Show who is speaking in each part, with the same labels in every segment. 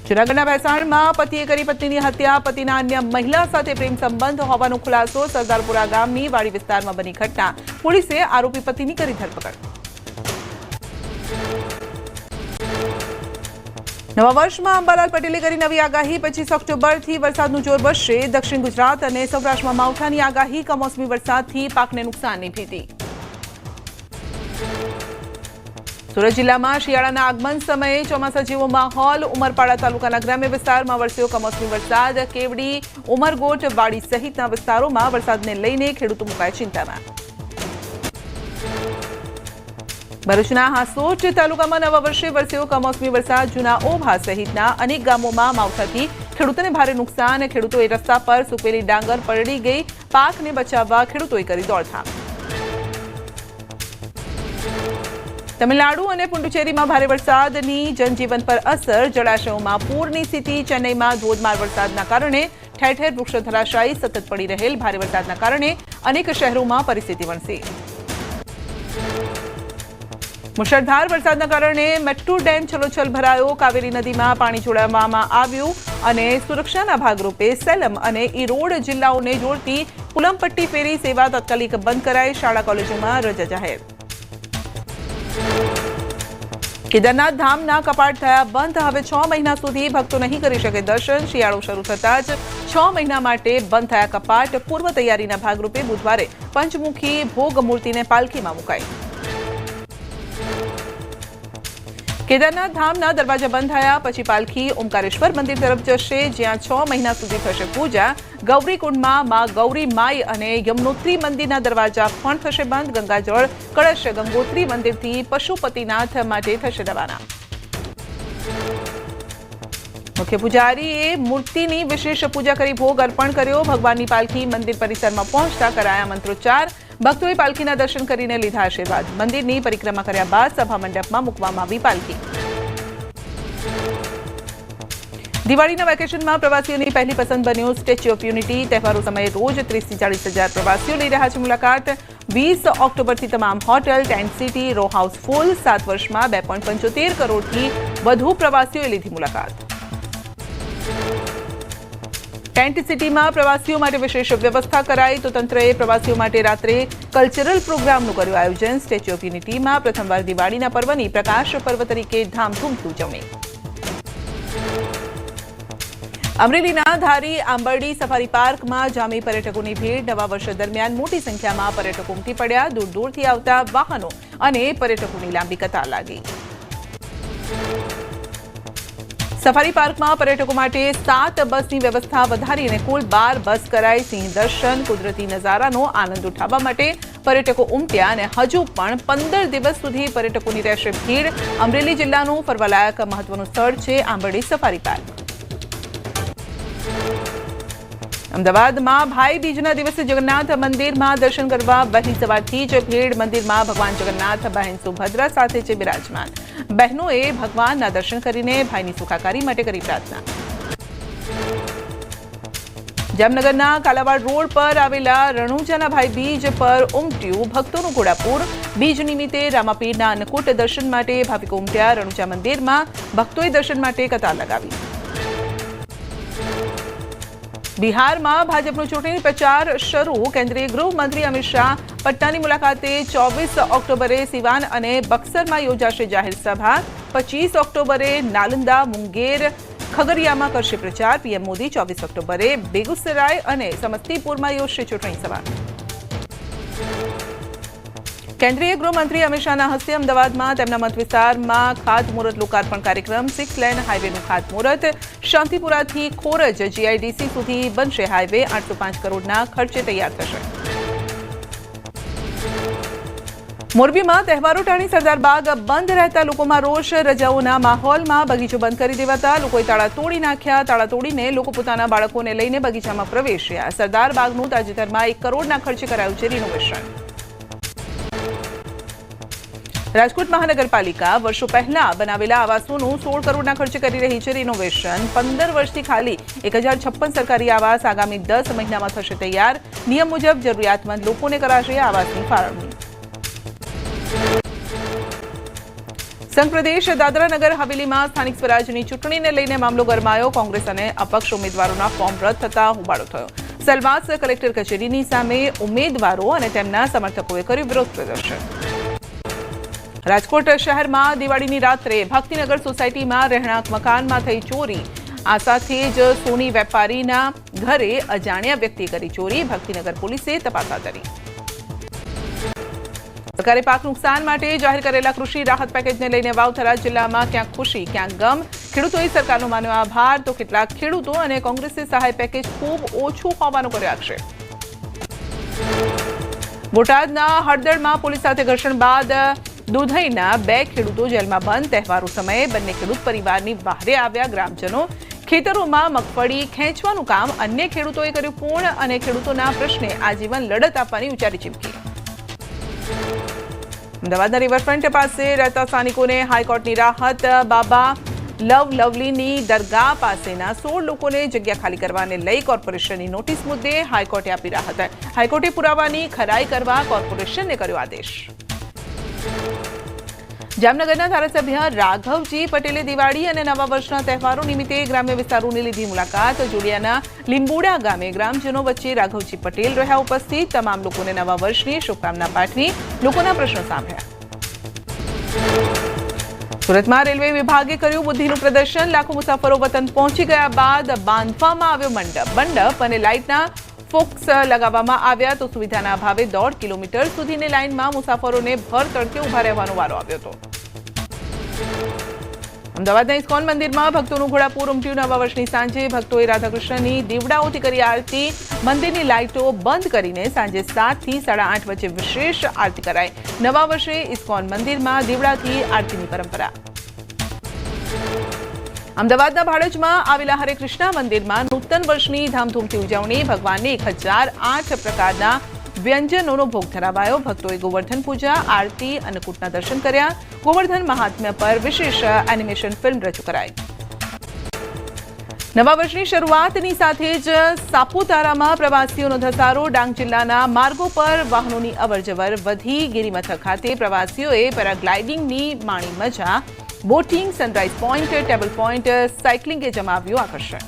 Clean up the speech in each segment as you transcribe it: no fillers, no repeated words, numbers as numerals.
Speaker 1: જૂનાગઢના ભેસાણમાં પતિએ કરી પત્નીની હત્યા, પતિના અન્ય મહિલા સાથે પ્રેમ સંબંધ હોવાનો ખુલાસો. સરદારપુરા ગામની વાડી વિસ્તારમાં બની ઘટના. પોલીસે આરોપી પતિની કરી ધરપકડ. નવા વર્ષમાં અંબાલાલ પટેલે કરી નવી આગાહી. 25 ઓક્ટોબરથી વરસાદનું જોર વધશે. દક્ષિણ ગુજરાત અને સૌરાષ્ટ્રમાં માવઠાની આગાહી. કમોસમી વરસાદથી પાકને નુકસાનની ભીતિ. સુરત જિલ્લામાં શિયાળાના આગમન સમયે ચોમાસા જેવો માહોલ. ઉમરપાડા તાલુકાના ગ્રામ્ય વિસ્તારમાં વરસ્યો કમોસમી વરસાદ. કેવડી, ઉમરગોટ, વાડી સહિતના વિસ્તારોમાં વરસાદને લઈને ખેડૂતો મુકાયા ચિંતામાં. ભરૂચના હાસોટ તાલુકામાં નવા વર્ષે વરસ્યો કમોસમી વરસાદ. જૂના ઓભા સહિતના અનેક ગામોમાં માવઠાથી ખેડૂતોને ભારે નુકસાન. ખેડૂતોએ રસ્તા પર સૂકેલી ડાંગર પલળી ગઈ. પાકને બચાવવા ખેડૂતોએ કરી દોડધામ. તમિલનાડુ અને પુડુચેરીમાં ભારે વરસાદની જનજીવન પર અસર. જળાશયોમાં પૂરની સ્થિતિ. ચેન્નઈમાં ધોધમાર વરસાદના કારણે ઠેર ઠેર વૃક્ષો ધરાશાયી. સતત પડી રહેલ ભારે વરસાદના કારણે અનેક શહેરોમાં પરિસ્થિતિ વણસી. મુશળધાર વરસાદના કારણે મેટ્ટુ ડેમ છલોછલ ભરાયો. કાવેરી નદીમાં પાણી છોડવામાં આવ્યું અને સુરક્ષાના ભાગરૂપે સેલમ અને ઈરોડ જિલ્લાઓને જોડતી પુલમપટ્ટી ફેરી સેવા તાત્કાલિક બંધ કરાઈ. શાળા કોલેજોમાં રજા જાહેર. કેદારનાથ ધામના કપાટ થયા બંધ. હવે 6 મહિના સુધી ભક્તો નહીં કરી શકે દર્શન. શિયાળો શરૂ થતા જ 6 મહિના માટે બંધ થયા કપાટ. પૂર્વ તૈયારીના ભાગરૂપે બુધવારે પંચમુખી ભોગ મૂર્તિને પાલખીમાં મુકાઈ. કેદારનાથ ધામના દરવાજા બંધ થયા પછી પાલખી ઓમકારેશ્વર મંદિર તરફ જશે, જ્યાં 6 મહિના સુધી થશે પૂજા. ગૌરીકુંડમાં માં ગૌરી માઈ અને યમનોત્રી મંદિરના દરવાજા પણ થશે બંધ. ગંગાજળ કળશ ગંગોત્રી મંદિરથી પશુપતિનાથ માટે થશે રવાના. મુખ્ય પૂજારીએ મૂર્તિની વિશેષ પૂજા કરી ભોગ અર્પણ કર્યો. ભગવાનની પાલખી મંદિર પરિસરમાં પહોંચતા કરાયા મંત્રોચ્ચાર. ભક્તોએ પાલખીના દર્શન કરીને લીધા આશીર્વાદ. મંદિરની પરિક્રમા કર્યા બાદ સભા મંડપમાં મૂકવામાં આવી પાલખી. દિવાળીના વેકેશનમાં પ્રવાસીઓની પહેલી પસંદ બન્યું સ્ટેચ્યુ ઓફ યુનિટી. તહેવારો સમયે રોજ 30 થી 40 હજાર પ્રવાસીઓ લઈ રહ્યા છે મુલાકાત. 20 ઓક્ટોબરથી તમામ hotel, tent city, row house full. 7 વર્ષમાં 2.75 કરોડથી વધુ પ્રવાસીઓએ લીધી મુલાકાત. ટેન્ટ સિટીમાં પ્રવાસીઓ માટે વિશેષ વ્યવસ્થા કરાઈ તો તંત્રએ પ્રવાસીઓ માટે રાત્રે કલ્ચરલ પ્રોગ્રામનું કર્યું આયોજન. સ્ટેચ્યુ ઓફ યુનિટીમાં પ્રથમવાર દિવાળીના પર્વની પ્રકાશ પર્વ તરીકે ધામધૂમથી ઉજવણી. અમરેલીના ધારી આંબરડી સફારી પાર્કમાં જામી પર્યટકોની ભીડ. નવા વર્ષ દરમિયાન મોટી સંખ્યામાં પર્યટકો ઉમટી પડ્યા. દૂર દૂરથી આવતા વાહનો અને પર્યટકોની લાંબી કતાર લાગી. સફારી પાર્કમાં પર્યટકો માટે 7 બસની વ્યવસ્થા વધારીને કુલ 12 બસ કરાઈ. સિંહ દર્શન, કુદરતી નજારાનો આનંદ ઉઠાવવા માટે પર્યટકો ઉમટ્યા અને હજુ પણ 15 દિવસ સુધી પર્યટકોની રહેશે ભીડ. અમરેલી જિલ્લાનું ફરવાલાયક મહત્વનું સ્થળ છે આંબરડી સફારી પાર્ક. અમદાવાદમાં ભાઈ બીજના દિવસે જગન્નાથ મંદિરમાં દર્શન કરવા વહેલી સવારથી જ ભીડ. મંદિરમાં ભગવાન જગન્નાથ બહેન સુભદ્રા સાથે છે બિરાજમાન. બહેનોએ ભગવાનના દર્શન કરીને ભાઈની સુખાકારી માટે કરી પ્રાર્થના. જામનગરના કાલાવાડ રોડ પર આવેલા રણુજાના ભાઈ બીજ પર ઉમટ્યું ભક્તોનું ઘોડાપૂર. બીજ નિમિત્તે રામાપીરના અન્નકૂટ દર્શન માટે ભાવિકો ઉમટ્યા. રણુજા મંદિરમાં ભક્તોએ દર્શન માટે કતાર લગાવી. બિહારમાં ભાજપનો ચૂંટણી પ્રચાર શરૂ. કેન્દ્રીય ગૃહમંત્રી અમિત શાહ પટનાની મુલાકાતે. 24 ઓક્ટોબરે સિવાન અને બક્સરમાં યોજાશે જાહેર સભા. 25 ઓક્ટોબરે નાલંદા, મુંગેર, ખગરિયામાં કરશે પ્રચાર. પીએમ મોદી 24 ઓક્ટોબરે બેગુસરાય અને સમસ્તીપુરમાં યોજશે ચૂંટણી સભા. કેન્દ્રીય ગૃહમંત્રી અમિત શાહના હસ્તે અમદાવાદમાં તેમના મત વિસ્તારમાં ખાતમુહૂર્ત લોકાર્પણ કાર્યક્રમ. 6 લેન હાઈવેનું ખાતમુહૂર્ત. શાંતિપુરાથી ખોરજ જીઆઈડીસી સુધી બનશે હાઈવે. 805 કરોડના ખર્ચે તૈયાર થશે. મોરબીમાં તહેવારો ટાણી સરદાર બાગ બંધ રહેતા લોકોમાં રોષ. રજાઓના માહોલમાં બગીચો બંધ કરી દેવાતા લોકોએ તાળા તોડી નાખ્યા. તાળા તોડીને લોકો પોતાના બાળકોને લઈને બગીચામાં પ્રવેશ્યા. સરદાર બાગનું તાજેતરમાં 1 કરોડના ખર્ચે કરાયું છે રિનોવેશન. રાજકોટ મહાનગરપાલિકા વર્ષો પહેલા બનાવેલા આવાસોનું 16 કરોડના ખર્ચે કરી રહી છે રિનોવેશન. 15 વર્ષથી ખાલી 1056 સરકારી આવાસ આગામી 10 મહિનામાં થશે તૈયાર. નિયમ મુજબ જરૂરિયાતમંદ લોકોને કરાશે આવાસની ફાળવણી. સંઘ પ્રદેશ દાદરાનગર હવેલીમાં સ્થાનિક સ્વરાજની ચૂંટણીને લઈને મામલો ગરમાયો. કોંગ્રેસ અને અપક્ષ ઉમેદવારોના ફોર્મ રદ થતા હોબાળો થયો. સેલવાસ કલેક્ટર કચેરીની સામે ઉમેદવારો અને તેમના સમર્થકોએ કર્યું વિરોધ પ્રદર્શન. રાજકોટ શહેરમાં દિવાળીની રાત્રે ભક્તિનગર સોસાયટીમાં રહેણાંક મકાનમાં થઈ ચોરી. આ સાથે જ સોની વેપારીના ઘરે અજાણ્યા વ્યક્તિએ કરી ચોરી. ભક્તિનગર પોલીસે તપાસ હાથ ધરી. સરકારે પાક નુકસાન માટે જાહેર કરેલા કૃષિ રાહત પેકેજને લઈને વાવથરા જિલ્લામાં ક્યાંક ખુશી ક્યાંક ગમ. ખેડૂતોએ સરકારનો માન્યો આભાર તો કેટલાક ખેડૂતો અને કોંગ્રેસે સહાય પેકેજ ખૂબ ઓછું હોવાનો કર્યો આક્ષેપ. બોટાદના હળદળમાં પોલીસ સાથે ઘર્ષણ બાદ દુધઈના 2 ખેડૂતો જેલમાં બંધ. તહેવારો સમયે બંને ખેડૂત પરિવારની બહારે આવ્યા. ગ્રામજનો ખેતરોમાં મગફળી ખેંચવાનું કામ અન્ય ખેડૂતોએ કર્યું પૂર્ણ અને ખેડૂતોના પ્રશ્ને આજીવન લડત આપવાની ઉચ્ચારી ચીમકી. અમદાવાદના રિવરફ્રન્ટ પાસે રહેતા સ્થાનિકોને હાઈકોર્ટની રાહત. બાબા લવલીની દરગાહ પાસેના 16 લોકોને જગ્યા ખાલી કરવાને લઈ કોર્પોરેશનની નોટિસ મુદ્દે હાઈકોર્ટે આપી રાહત. હાઈકોર્ટે પુરાવાની ખરાઈ કરવા કોર્પોરેશનને કર્યો આદેશ. જામનગરના ધારાસભ્ય રાઘવજી પટેલે દિવાળી અને નવા વર્ષના તહેવારો નિમિત્તે ગ્રામ્ય વિસ્તારોની લીધી મુલાકાત. જોડિયાના લીંબુડા ગામે ગ્રામજનો વચ્ચે રાઘવજી પટેલ રહ્યા ઉપસ્થિત. તમામ લોકોને નવા વર્ષની શુભકામના પાઠવી લોકોના પ્રશ્નો સાંભળ્યા. સુરતમાં રેલવે વિભાગે કર્યું બુદ્ધિનું પ્રદર્શન. લાખો મુસાફરો વતન પહોંચી ગયા બાદ બાંધવામાં આવ્યો મંડપ અને લાઇટના ફોક્સ લગાવવામાં આવ્યા તો સુવિધાના અભાવે 1.5 કિલોમીટર સુધીની લાઇનમાં મુસાફરોને ભર તડકે ઉભા રહેવાનો વારો આવ્યો હતો. અમદાવાદના ઇસ્કોન મંદિરમાં ભક્તોનું ઘોડાપૂર ઉમટ્યું. નવા વર્ષની સાંજે ભક્તોએ રાધાકૃષ્ણની દીવડાઓથી કરી આરતી. મંદિરની લાઇટો બંધ કરીને સાંજે 7 થી 8:30 વચ્ચે વિશેષ આરતી કરાઈ. નવા વર્ષે ઇસ્કોન મંદિરમાં દીવડાથી આરતીની પરંપરા. અમદાવાદના ભાડજમાં આવેલા હરે કૃષ્ણ મંદિરમાં નૂતન વર્ષની ધામધૂમથી ઉજવણી. ભગવાનને 1008 પ્રકારના વ્યંજનોનો ભોગ ધરાવાયો. ભક્તોએ ગોવર્ધન પૂજા, આરતી, અન્નકૂટના દર્શન કર્યા. ગોવર્ધન મહાત્મ્ય પર વિશેષ એનિમેશન ફિલ્મ રજૂ કરાઈ. નવા વર્ષની શરૂઆતની સાથે જ સાપુતારામાં પ્રવાસીઓનો ધસારો. ડાંગ જિલ્લાના માર્ગો પર વાહનોની અવરજવર વધી. ગિરિમથક ખાતે પ્રવાસીઓએ પેરાગ્લાઇડિંગની માણી મજા. Boating, sunrise point, table point, સાયકલિંગે જમાવ્યું આકર્ષણ.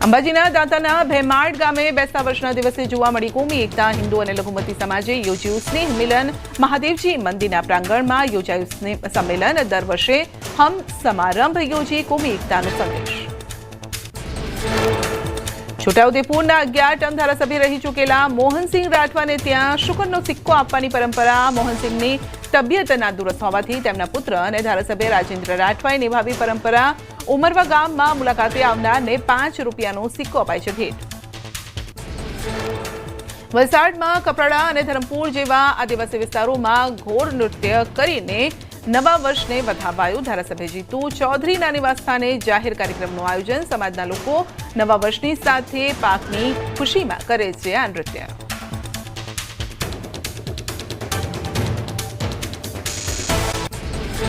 Speaker 1: અંબાજીના દાંતાના ભેમાડ ગામે બેસતા વર્ષના દિવસે જોવા મળી કોમી એકતા. હિન્દુ અને લઘુમતી સમાજે યોજ્યું સ્નેહ મિલન. મહાદેવજી મંદિરના પ્રાંગણમાં યોજાયું સ્નેહ સંમેલન. દર વર્ષે હમ સમારંભ યોજી કોમી એકતાનો સંદેશ. છોટાઉદેપુરના 11 ટર્મ ધારાસભ્ય રહી ચૂકેલા મોહનસિંહ રાઠવાને ત્યાં શુકનનો સિક્કો આપવાની પરંપરા. મોહનસિંહની તબિયત નાદુરસ્ત હોવાથી તેમના પુત્ર અને ધારાસભ્ય રાજેન્દ્ર રાઠવાએ નિભાવી પરંપરા. ઉમરવા ગામમાં મુલાકાતે આવનારને ₹5નો સિક્કો અપાય છે ભેટ. વલસાડમાં કપરાડા અને ધરમપુર જેવા આદિવાસી વિસ્તારોમાં ઘોર નૃત્ય કરીને નવા વર્ષને વધાવાયું. ધારાસભ્ય જીતુ ચૌધરીના નિવાસસ્થાને જાહેર કાર્યક્રમનું આયોજન. સમાજના લોકો નવા વર્ષની સાથે પાકની ખુશીમાં કરે છે આ નૃત્ય.